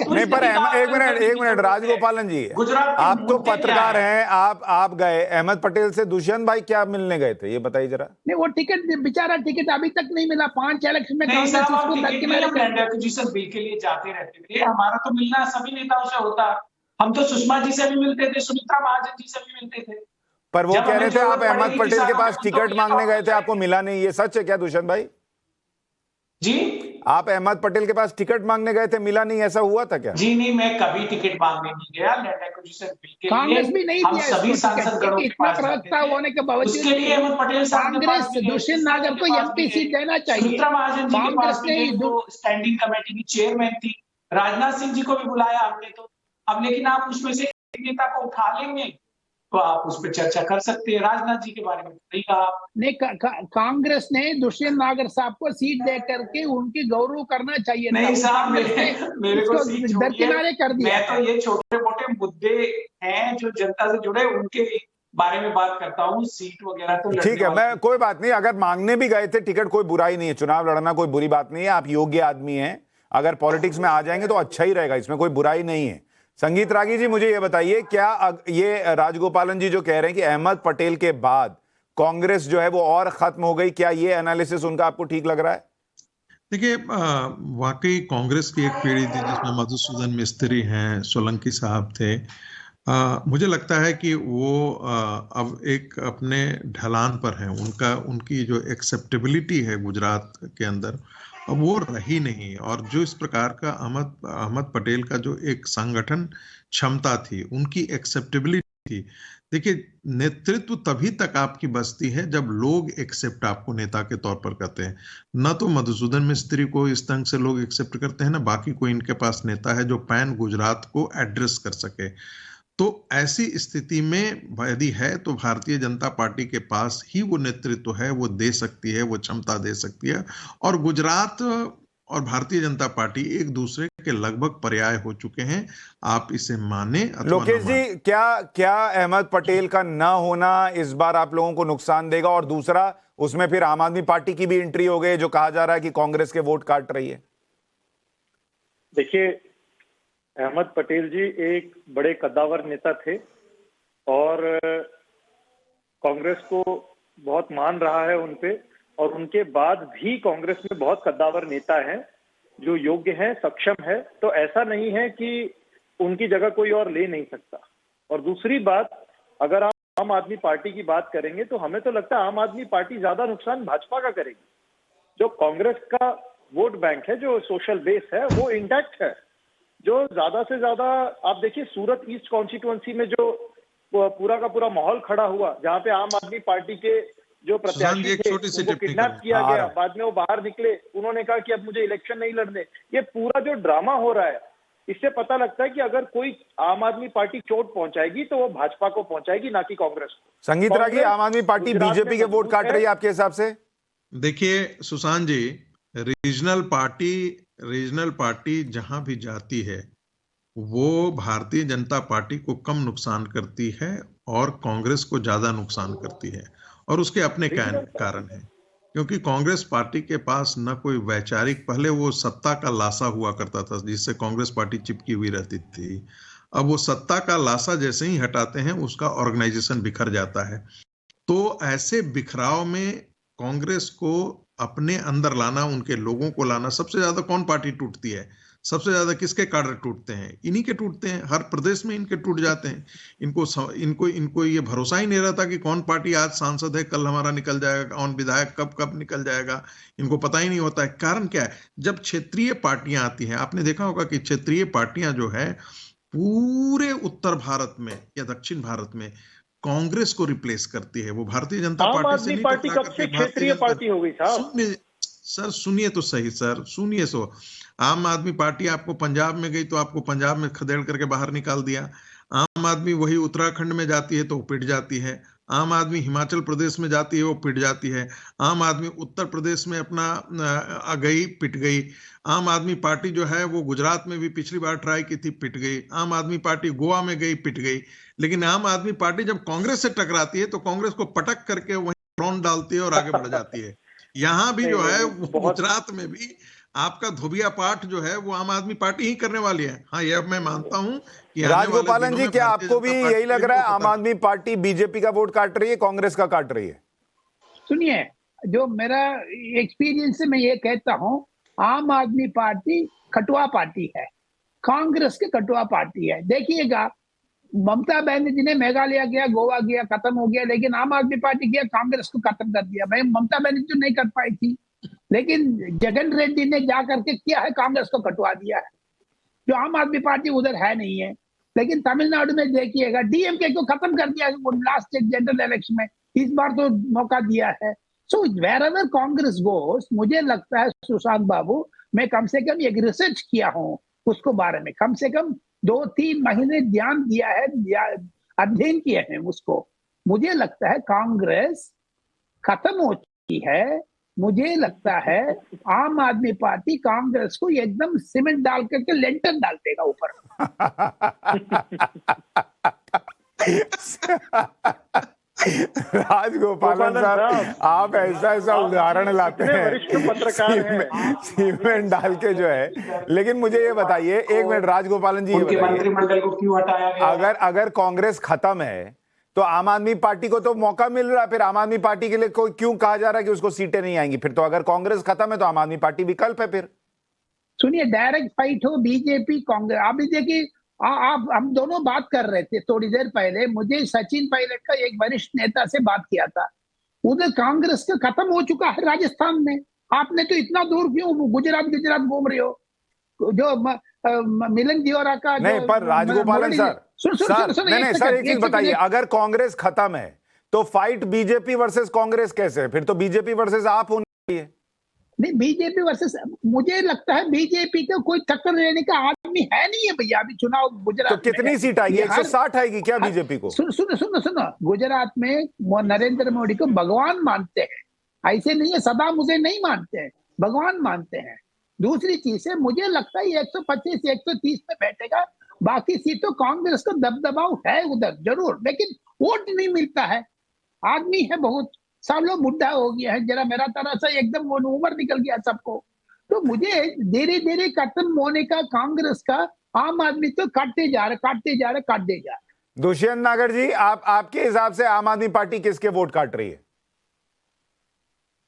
S2: नहीं, पर एक मिनट राजगोपालन जी, आप तो पत्रकार हैं, आप गए अहमद पटेल से, दुष्यंत भाई क्या मिलने गए थे ये बताइए जरा।
S6: नहीं वो टिकट बेचारा टिकट अभी तक नहीं मिला, 5 इलेक्शन में
S8: बिल के लिए जाते रहते थे, हमारा तो मिलना सभी नेताओं से होता, हम तो सुषमा जी से भी मिलते थे, सुमित्रा महाजन जी से भी मिलते थे,
S2: पर वो कह रहे थे आप अहमद पटेल के पास टिकट मांगने गए थे, आपको मिला नहीं, ये सच है क्या दुष्यंत भाई
S8: जी?
S2: आप अहमद पटेल के पास टिकट मांगने गए थे, मिला नहीं, ऐसा हुआ था क्या?
S8: जी नहीं, मैं कभी टिकट मांगने नहीं गया। लैंड एक्विजिशन बिल के
S6: कांग्रेस भी नहीं
S8: हम सभी सांसदगणों के पास
S6: प्रवक्ता होने के बावजूद
S8: उसके लिए अहमद पटेल साहब
S6: कांग्रेस दुष्यंत नागर को एमपी सीट देना चाहिए।
S8: सुमित्रा महाजन जी के पास भी स्टैंडिंग कमेटी की चेयरमैन थी, राजनाथ सिंह जी को भी बुलाया हमने तो, अब लेकिन आप उसमें से एक नेता को उठा लेंगे तो आप उस पर चर्चा कर सकते हैं। राजनाथ जी के बारे में नहीं कहा
S6: नहीं, कांग्रेस ने दुष्यंत नागर साहब को सीट दे करके उनकी गौरव करना चाहिए।
S8: नहीं साहब, मेरे को सीट
S6: दरकिनारे कर दिया।
S8: मैं तो ये छोटे मोटे मुद्दे हैं जो जनता से जुड़े, उनके बारे में बात करता हूँ, सीट वगैरह तो
S2: ठीक है, मैं कोई बात नहीं, अगर मांगने भी गए थे टिकट कोई बुराई नहीं है, चुनाव लड़ना कोई बुरी बात नहीं है, आप योग्य आदमी हैं, अगर पॉलिटिक्स में आ जाएंगे तो अच्छा ही रहेगा, इसमें कोई बुराई नहीं है। संगीत रागी जी मुझे ये बताइए, क्या ये राजगोपालन जी जो कह रहे हैं कि अहमद पटेल के बाद कांग्रेस जो है वो और खत्म हो गई, क्या ये एनालिसिस उनका आपको ठीक लग रहा है?
S4: देखिए, वाकई कांग्रेस की एक पीढ़ी थी जिसमें मधुसूदन मिस्त्री हैं, सोलंकी साहब थे, मुझे लगता है कि वो अब एक अपने ढलान पर हैं, उनकी जो एक्सेप्टेबिलिटी है गुजरात के अंदर अब वो रही नहीं, और जो इस प्रकार का अहमद पटेल का जो एक संगठन क्षमता थी, उनकी एक्सेप्टेबिलिटी थी। देखिए, नेतृत्व तभी तक आपकी बचती है जब लोग एक्सेप्ट आपको नेता के तौर पर करते हैं। न तो मधुसूदन मिस्त्री को इस ढंग से लोग एक्सेप्ट करते हैं, ना बाकी कोई इनके पास नेता है जो पैन गुजरात को एड्रेस कर सके। तो ऐसी स्थिति में यदि है तो भारतीय जनता पार्टी के पास ही वो नेतृत्व है, वो दे सकती है, वो क्षमता दे सकती है। और गुजरात और भारतीय जनता पार्टी एक दूसरे के लगभग पर्याय हो चुके हैं, आप इसे माने अथवा न
S2: लोकेश जी,
S4: माने।
S2: क्या अहमद पटेल का ना होना इस बार आप लोगों को नुकसान देगा? और दूसरा, उसमें फिर आम आदमी पार्टी की भी एंट्री हो गई, जो कहा जा रहा है कि कांग्रेस के वोट काट रही है।
S5: देखिए, अहमद पटेल जी एक बड़े कद्दावर नेता थे और कांग्रेस को बहुत मान रहा है उन पे, और उनके बाद भी कांग्रेस में बहुत कद्दावर नेता हैं जो योग्य हैं, सक्षम है। तो ऐसा नहीं है कि उनकी जगह कोई और ले नहीं सकता। और दूसरी बात, अगर आप आम आदमी पार्टी की बात करेंगे तो हमें तो लगता है आम आदमी पार्टी ज्यादा नुकसान भाजपा का करेगी। जो कांग्रेस का वोट बैंक है, जो सोशल बेस है, वो इंटैक्ट है। जो ज्यादा से ज्यादा आप देखिए, सूरत ईस्ट कॉन्स्टिट्यूएंसी में जो पूरा का पूरा माहौल खड़ा हुआ, जहां पे आम आदमी पार्टी के जो प्रत्याशी थे उनको किडनैप किया गया, बाद में वो बाहर निकले, उन्होंने कहा कि अब मुझे इलेक्शन नहीं लड़ने। ये पूरा जो ड्रामा हो रहा है, इससे पता लगता है कि अगर कोई आम आदमी पार्टी चोट पहुंचाएगी तो वो भाजपा को पहुंचाएगी, ना कि कांग्रेस को।
S2: संगीत रागी, आम आदमी पार्टी बीजेपी के वोट काट रही है आपके हिसाब से?
S4: देखिए सुशांत जी, रीजनल पार्टी जहां भी जाती है वो भारतीय जनता पार्टी को कम नुकसान करती है और कांग्रेस को ज्यादा नुकसान करती है। और उसके अपने कारण है, क्योंकि कांग्रेस पार्टी के पास न कोई वैचारिक, पहले वो सत्ता का लासा हुआ करता था जिससे कांग्रेस पार्टी चिपकी हुई रहती थी। अब वो सत्ता का लासा जैसे ही हटाते हैं उसका ऑर्गेनाइजेशन बिखर जाता है। तो ऐसे बिखराव में कांग्रेस को अपने अंदर लाना, उनके लोगों को लाना, सबसे ज्यादा कौन पार्टी टूटती है? सबसे ज्यादा किसके कार्य टूटते हैं? इन्हीं के टूटते हैं। हर प्रदेश में इनके टूट जाते हैं। इनको ये भरोसा ही नहीं रहता कि कौन पार्टी आज सांसद है, कल हमारा निकल जाएगा, कौन विधायक कब निकल जाएगा, इनको पता ही नहीं होता है। कारण क्या है? जब क्षेत्रीय पार्टियां आती हैं, आपने देखा होगा कि क्षेत्रीय पार्टियां जो है पूरे उत्तर भारत में या दक्षिण भारत में कांग्रेस को रिप्लेस करती है। वो भारतीय जनता पार्टी से नहीं
S5: पार्टी कब से क्षेत्रीय पार्टी हो गई साहब?
S4: सर सुनिए तो सही, सर सुनिए। आम आदमी पार्टी आपको पंजाब में गई तो आपको पंजाब में खदेड़ करके बाहर निकाल दिया। आम आदमी वही उत्तराखंड में जाती है तो वो पिट जाती है। आम आदमी हिमाचल प्रदेश में जाती है, वो पिट जाती है। आम आदमी उत्तर प्रदेश में अपना गई, पिट गई। आम आदमी पार्टी जो है वो गुजरात में भी पिछली बार ट्राई की थी, पिट गई। आम आदमी पार्टी गोवा में गई, पिट गई। लेकिन आम आदमी पार्टी जब कांग्रेस से टकराती है तो कांग्रेस को पटक करके वहीं रौंद डालती है और आगे बढ़ जाती है। यहाँ भी जो है गुजरात में भी आपका धोबिया पाठ जो है वो आम आदमी पार्टी ही करने वाली है। हाँ, ये अब मैं मानता हूँ कि
S2: राजगोपालन जी, क्या आपको भी यही लग रहा है आम आदमी पार्टी बीजेपी का वोट काट रही है, कांग्रेस का काट रही है?
S6: सुनिए, जो मेरा एक्सपीरियंस से मैं ये कहता हूँ, आम आदमी पार्टी कटुआ पार्टी है, कांग्रेस की कटुआ पार्टी है। देखिएगा, ममता बनर्जी ने मेघालय गया, गोवा गया, खत्म हो गया, लेकिन आम आदमी पार्टी गया, कांग्रेस को खत्म कर दिया। भाई, ममता बनर्जी तो नहीं कर पाई थी, लेकिन जगन रेड्डी ने जा करके किया है, कांग्रेस को कटवा दिया है। जो आम आदमी पार्टी उधर है नहीं है। लेकिन तमिलनाडु में देखिएगा, डीएमके को खत्म कर दिया लास्ट जनरल इलेक्शन में, इस बार तो मौका दिया है। सो वेरेवर कांग्रेस गोस, मुझे लगता है सुशांत बाबू, मैं कम से कम एक रिसर्च किया हूं उसको बारे में, कम से कम 2-3 महीने ध्यान दिया है, अध्ययन किए हैं उसको। मुझे लगता है कांग्रेस खत्म हो चुकी है। मुझे लगता है आम आदमी पार्टी कांग्रेस को एकदम सीमेंट डाल करके लेंटर डाल देगा ऊपर।
S2: राजगोपालन साहब, आप ऐसा उदाहरण लाते हैं,
S5: वरिष्ठ पत्रकार हैं,
S2: सीमेंट डाल के जो है। लेकिन मुझे ये बताइए, एक मिनट राजगोपालन जी,
S8: उनके मंत्रिमंडल को क्यों हटाया गया?
S2: अगर कांग्रेस खत्म है तो आम आदमी पार्टी को तो मौका मिल रहा है, फिर आम आदमी पार्टी के लिए कोई क्यों कहा जा रहा है कि उसको सीटें नहीं आएंगी? फिर तो अगर कांग्रेस खत्म है तो आम आदमी पार्टी विकल्प है। फिर
S6: सुनिए, डायरेक्ट फाइट हो बीजेपी कांग्रेस। आप देखिए, आप हम दोनों बात कर रहे थे थोड़ी देर पहले, मुझे सचिन पायलट का एक वरिष्ठ नेता से बात किया था, उधर कांग्रेस का खत्म हो चुका है राजस्थान में। आपने तो इतना दूर क्यों गुजरात घूम रहे हो? जो मिलन दियोरा का
S2: नहीं, पर राजगोपालन सर एक चीज बताइए, अगर कांग्रेस खत्म है तो फाइट बीजेपी वर्सेस कांग्रेस कैसे है? फिर तो बीजेपी वर्सेस आप होनी चाहिए।
S6: नहीं, बीजेपी वर्सेस, मुझे लगता है बीजेपी को कोई टक्कर लेने का आदमी आदमी है नहीं है भैया अभी चुनाव गुजरात
S2: तो कितनी
S6: में।
S2: सीट आएगी?
S6: ये हर-
S2: 160 आएगी क्या बीजेपी को?
S6: सुनो गुजरात में नरेंद्र मोदी को भगवान मानते हैं, ऐसे नहीं है सदाम हुसैन नहीं मानते हैं, भगवान मानते हैं। दूसरी चीज है मुझे लगता है 125 130 में बैठेगा, बाकी सीटों कांग्रेस को दबदबाव है उधर जरूर, लेकिन वोट नहीं मिलता है। आदमी है बहुत, सब लोग बुढ़ा हो गया है, जरा मेरा तरह से एकदम उम्र निकल गया सबको। तो मुझे धीरे धीरे खत्म होने का कांग्रेस का, आम आदमी तो काटते जा रहे।
S2: दुष्यंत नागर जी, आपके हिसाब से आम आदमी पार्टी किसके वोट काट रही है?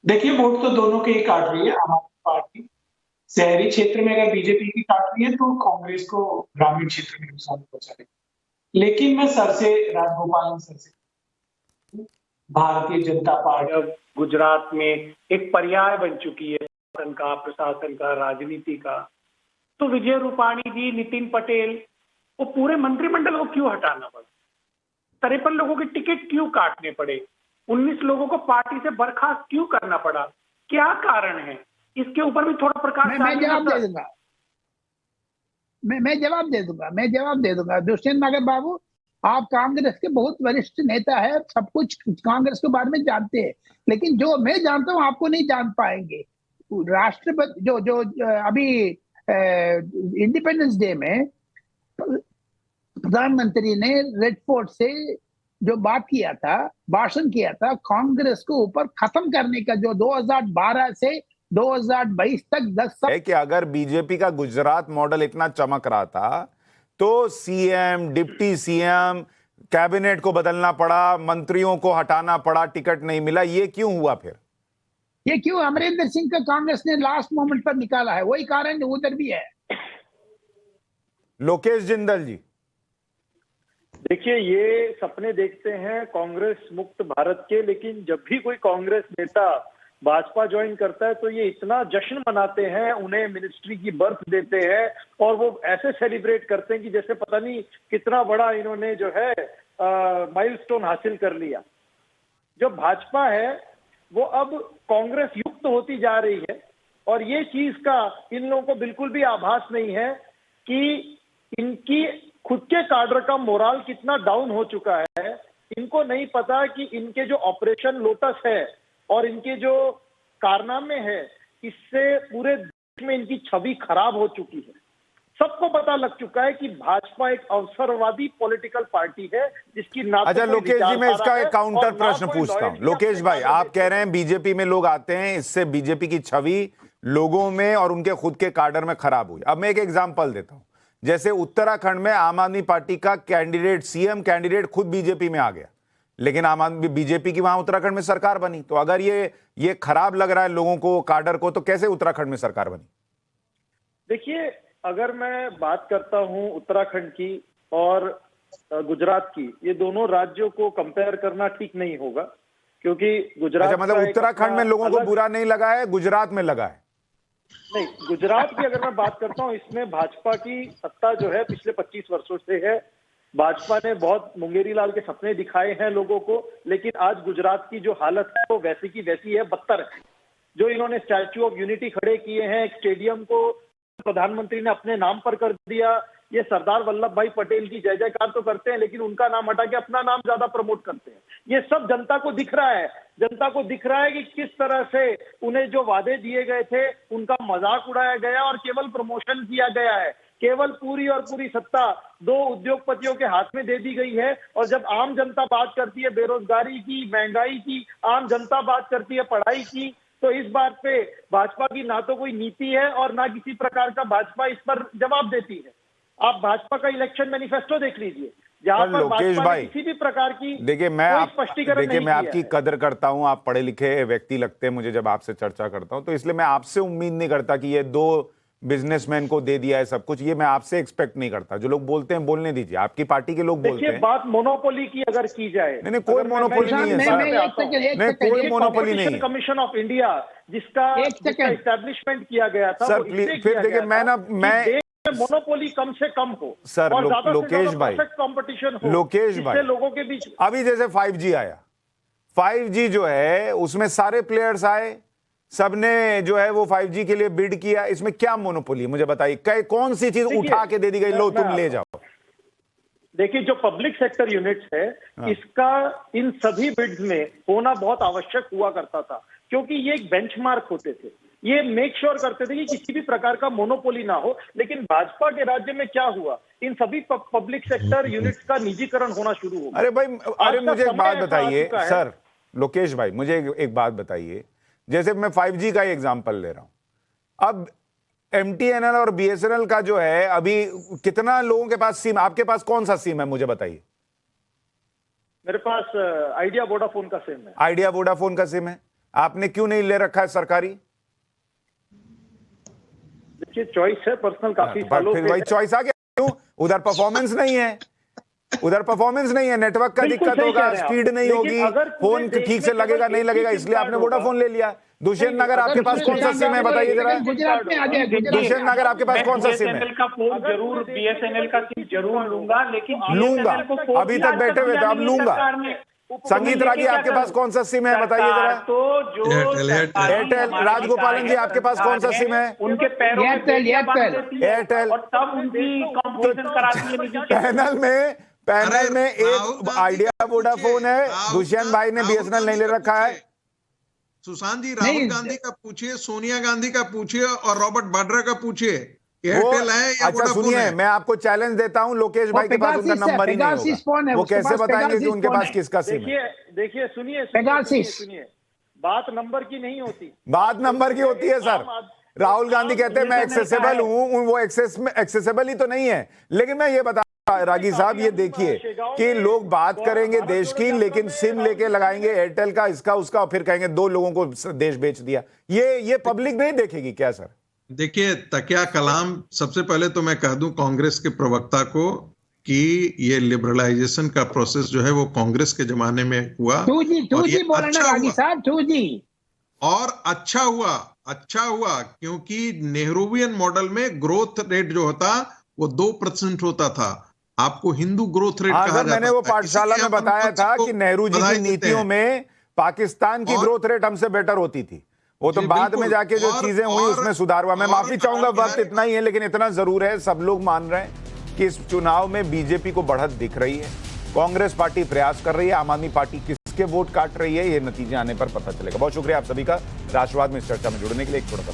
S8: देखिए, वोट तो दोनों के ही काट रही है। आम आदमी पार्टी शहरी क्षेत्र में अगर बीजेपी की काट रही है तो कांग्रेस को ग्रामीण क्षेत्र में नुकसान पहुंचा रही है। लेकिन मैं सर से, राजगोपाल सर से, भारतीय जनता पार्टी
S7: अब गुजरात में एक पर्याय बन चुकी है प्रशासन का, राजनीति का, तो विजय रूपाणी जी, नितिन पटेल, वो पूरे मंत्रिमंडल को क्यों हटाना पड़ा? 53 लोगों के टिकट क्यों काटने पड़े? 19 लोगों को पार्टी से बर्खास्त क्यों करना पड़ा? क्या कारण है? इसके ऊपर भी थोड़ा प्रकाश
S6: मैं जवाब दे दूंगा। दुष्यंत नागर बाबू, आप कांग्रेस के बहुत वरिष्ठ नेता है, सब कुछ कांग्रेस के बारे में जानते हैं, लेकिन जो मैं जानता हूं आपको नहीं जान पाएंगे। राष्ट्रपति जो अभी इंडिपेंडेंस डे में प्रधानमंत्री ने रेड फोर्ट से जो बात किया था, भाषण किया था, कांग्रेस को ऊपर खत्म करने का, जो 2012 से 2022 तक 10 साल
S2: है कि अगर बीजेपी का गुजरात मॉडल इतना चमक रहा था तो सीएम, डिप्टी सीएम, कैबिनेट को बदलना पड़ा, मंत्रियों को हटाना पड़ा, टिकट नहीं मिला, ये क्यों हुआ? फिर
S6: ये क्यों? अमरिंदर सिंह का कांग्रेस ने लास्ट मोमेंट पर निकाला है, वही कारण उधर भी है।
S2: लोकेश जिंदल जी,
S5: देखिए, ये सपने देखते हैं कांग्रेस मुक्त भारत के, लेकिन जब भी कोई कांग्रेस नेता भाजपा ज्वाइन करता है तो ये इतना जश्न मनाते हैं, उन्हें मिनिस्ट्री की बर्थ देते हैं और वो ऐसे सेलिब्रेट करते हैं कि जैसे पता नहीं कितना बड़ा इन्होंने जो है माइलस्टोन हासिल कर लिया। जो भाजपा है वो अब कांग्रेस युक्त होती जा रही है और ये चीज का इन लोगों को बिल्कुल भी आभास नहीं है कि इनकी खुद के काडर का मोराल कितना डाउन हो चुका है। इनको नहीं पता कि इनके जो ऑपरेशन लोटस है और इनके जो कारनामे हैं, इससे पूरे देश में इनकी छवि खराब हो चुकी है। सबको पता लग चुका है कि भाजपा एक अवसरवादी पॉलिटिकल पार्टी है जिसकी ना।
S2: अच्छा लोकेश जी, मैं इसका एक काउंटर प्रश्न पूछता हूं। लोकेश भाई, आप कह रहे हैं बीजेपी में लोग आते हैं, इससे बीजेपी की छवि लोगों में और उनके खुद के काडर में खराब हुई। अब मैं एक एग्जांपल देता हूं, जैसे उत्तराखंड में आम आदमी पार्टी का कैंडिडेट, सीएम कैंडिडेट खुद बीजेपी में आ गया, लेकिन आम आदमी बीजेपी की वहां उत्तराखंड में सरकार बनी। तो अगर ये खराब लग रहा है लोगों को, काडर को, तो कैसे उत्तराखंड में सरकार बनी?
S5: देखिए, अगर मैं बात करता हूं उत्तराखंड की और गुजरात की, ये दोनों राज्यों को कंपेयर करना ठीक नहीं होगा, क्योंकि गुजरात
S2: अच्छा, मतलब उत्तराखंड में लोगों को बुरा नहीं लगा है, गुजरात में लगा है?
S5: नहीं, गुजरात की अगर मैं बात करता हूं, इसमें भाजपा की सत्ता जो है पिछले 25 वर्षों से है। भाजपा ने बहुत मुंगेरी लाल के सपने दिखाए हैं लोगों को, लेकिन आज गुजरात की जो हालत है वो वैसी की वैसी है, बदतर है। जो इन्होंने स्टैच्यू ऑफ यूनिटी खड़े किए हैं, एक स्टेडियम को प्रधानमंत्री ने अपने नाम पर कर दिया, ये सरदार वल्लभ भाई पटेल की जय जयकार तो करते हैं, लेकिन उनका नाम हटा के अपना नाम ज्यादा प्रमोट करते हैं। ये सब जनता को दिख रहा है। जनता को दिख रहा है कि किस तरह से उन्हें जो वादे दिए गए थे उनका मजाक उड़ाया गया और केवल प्रमोशन किया गया है। केवल पूरी और पूरी सत्ता 2 उद्योगपतियों के हाथ में दे दी गई है। और जब आम जनता बात करती है बेरोजगारी की, महंगाई की, आम जनता बात करती है पढ़ाई की, तो इस बात पे भाजपा की ना तो कोई नीति है और ना किसी प्रकार का भाजपा इस पर जवाब देती है। आप भाजपा का इलेक्शन मैनिफेस्टो देख लीजिए, जहां पर भाजपा ने किसी भी प्रकार की स्पष्टीकरण नहीं
S2: मैं आपकी कदर करता हूं, आप पढ़े लिखे व्यक्ति लगते हैं मुझे जब आपसे चर्चा करता हूं, तो इसलिए मैं आपसे उम्मीद नहीं करता कि ये 2 बिजनेसमैन को दे दिया है सब कुछ, ये मैं आपसे एक्सपेक्ट नहीं करता। जो लोग बोलते हैं बोलने दीजिए, आपकी पार्टी के लोग बोलते हैं।
S5: बात मोनोपोली की अगर की जाए,
S2: नहीं, कोई मोनोपोली नहीं है सर, नहीं कोई मोनोपोली नहीं है।
S5: कमीशन ऑफ इंडिया जिसका एस्टैब्लिशमेंट किया गया था
S2: सर, प्लीज फिर देखिए, मैं
S5: मोनोपोली कम से कम हो
S2: सर,
S5: और
S2: लोकेश भाई,
S5: कंपटीशन हो,
S2: लोकेश भाई,
S5: लोगों के बीच।
S2: अभी जैसे 5G आया, 5G जो है उसमें सारे प्लेयर्स आए, सबने जो है वो 5G के लिए बिड किया, इसमें क्या मोनोपोली है मुझे बताइए, कौन सी चीज उठा के दे दी गई, लो तुम ले जाओ?
S5: देखिए, जो पब्लिक सेक्टर यूनिट्स है, इसका इन सभी बिड्स में होना बहुत आवश्यक हुआ करता था, क्योंकि ये एक बेंचमार्क होते थे, ये मेक श्योर करते थे कि किसी भी प्रकार का मोनोपोली ना हो। लेकिन भाजपा के राज्य में क्या हुआ, इन सभी पब्लिक सेक्टर यूनिट्स का निजीकरण होना शुरू हो गया।
S2: अरे भाई, अरे मुझे एक बात बताइए सर, लोकेश भाई, मुझे एक बात बताइए, जैसे मैं 5G का ही एग्जांपल ले रहा हूं, अब MTNL और BSNL का जो है, अभी कितना लोगों के पास सिम, आपके पास कौन सा सिम है मुझे बताइए?
S5: मेरे पास आइडिया वोडाफोन का सिम है।
S2: आइडिया वोडाफोन का सिम है, आपने क्यों नहीं ले रखा है सरकारी?
S5: देखिए, चॉइस है पर्सनल, काफी सालों से
S2: वही चॉइस आ गया, क्यों? उधर परफॉर्मेंस नहीं है, उधर परफॉर्मेंस नहीं है, नेटवर्क का दिक्कत होगा, स्पीड नहीं होगी, फोन ठीक से लगेगा नहीं लगेगा, इसलिए आपने वोडाफोन ले लिया। दुष्यंत नगर आपके पास कौन सा सिम है बताइए जरा?
S6: गुजरात में आ जाए,
S2: दुष्यंत नगर आपके पास कौन सा सिम है?
S8: BSNL का फोन जरूर, BSNL का सिम जरूर लूंगा, लेकिन
S2: लूंगा,
S8: BSNL को फोन
S2: अभी
S8: भी
S2: तक
S8: आज
S2: बैठे हुए थे, अब
S8: सरकार
S2: लूंगा।
S8: में।
S2: संगीत रागी आपके पास कौन सा सिम है बताइए जरा?
S8: तो जो
S2: एयरटेल, राजगोपालन जी आपके पास कौन सा सिम है?
S8: उनके पैरों में
S2: एयरटेल,
S8: और तब उनकी कंपटीशन कराती है।
S2: पैनल में एक आइडिया वोडाफोन है, दुष्यंत भाई ने BSNL नहीं ले रखा है।
S4: सुशांत जी, राहुल गांधी का पूछिए, सोनिया गांधी का पूछिए और रॉबर्ट वाड्रा का पूछिए, एयरटेल है या
S2: अच्छा सुनिए, मैं आपको चैलेंज देता हूं, लोकेश भाई के पास उनका नंबर ही नहीं होगा, वो कैसे बताएंगे कि उनके पास किसका सिम है?
S5: देखिए, सुनिए, बात नंबर की नहीं होती,
S2: बात नंबर की होती है सर। राहुल गांधी कहते हैं मैं एक्सेसिबल हूं, वो एक्सेसिबल ही तो नहीं है। लेकिन मैं ये बता, रागी साहब ये देखिए कि लोग बात करेंगे देश की, लेकिन सिम लेके लगाएंगे एयरटेल का, इसका उसका, और फिर कहेंगे 2 लोगों को देश बेच दिया। ये पब्लिक नहीं देखेगी क्या सर?
S4: देखिए, तकिया कलाम, सबसे पहले तो मैं कह दूं कांग्रेस के प्रवक्ता को कि ये लिबरलाइजेशन का प्रोसेस जो है वो कांग्रेस के जमाने में हुआ, और अच्छा हुआ क्योंकि नेहरूवियन मॉडल में ग्रोथ रेट जो होता वो 2% होता था। आपको हिंदू ग्रोथ रेट कहा जाता था।
S2: मैंने वो पाठशाला में बताया था कि नेहरू जी की नीतियों में पाकिस्तान की ग्रोथ रेट हमसे बेटर होती थी। वो तो बाद में जाके जो चीजें हुई उसमें सुधार हुआ। मैं माफी चाहूंगा, वक्त इतना ही है, लेकिन इतना जरूर है, सब लोग मान रहे हैं कि इस चुनाव में बीजेपी को बढ़त दिख रही है, कांग्रेस पार्टी प्रयास कर रही है, आम आदमी पार्टी किसके वोट काट रही है, ये नतीजे आने पर पता चलेगा। बहुत शुक्रिया आप सभी का राष्ट्रवाद में इस चर्चा में जुड़ने के लिए। एक छोटा सा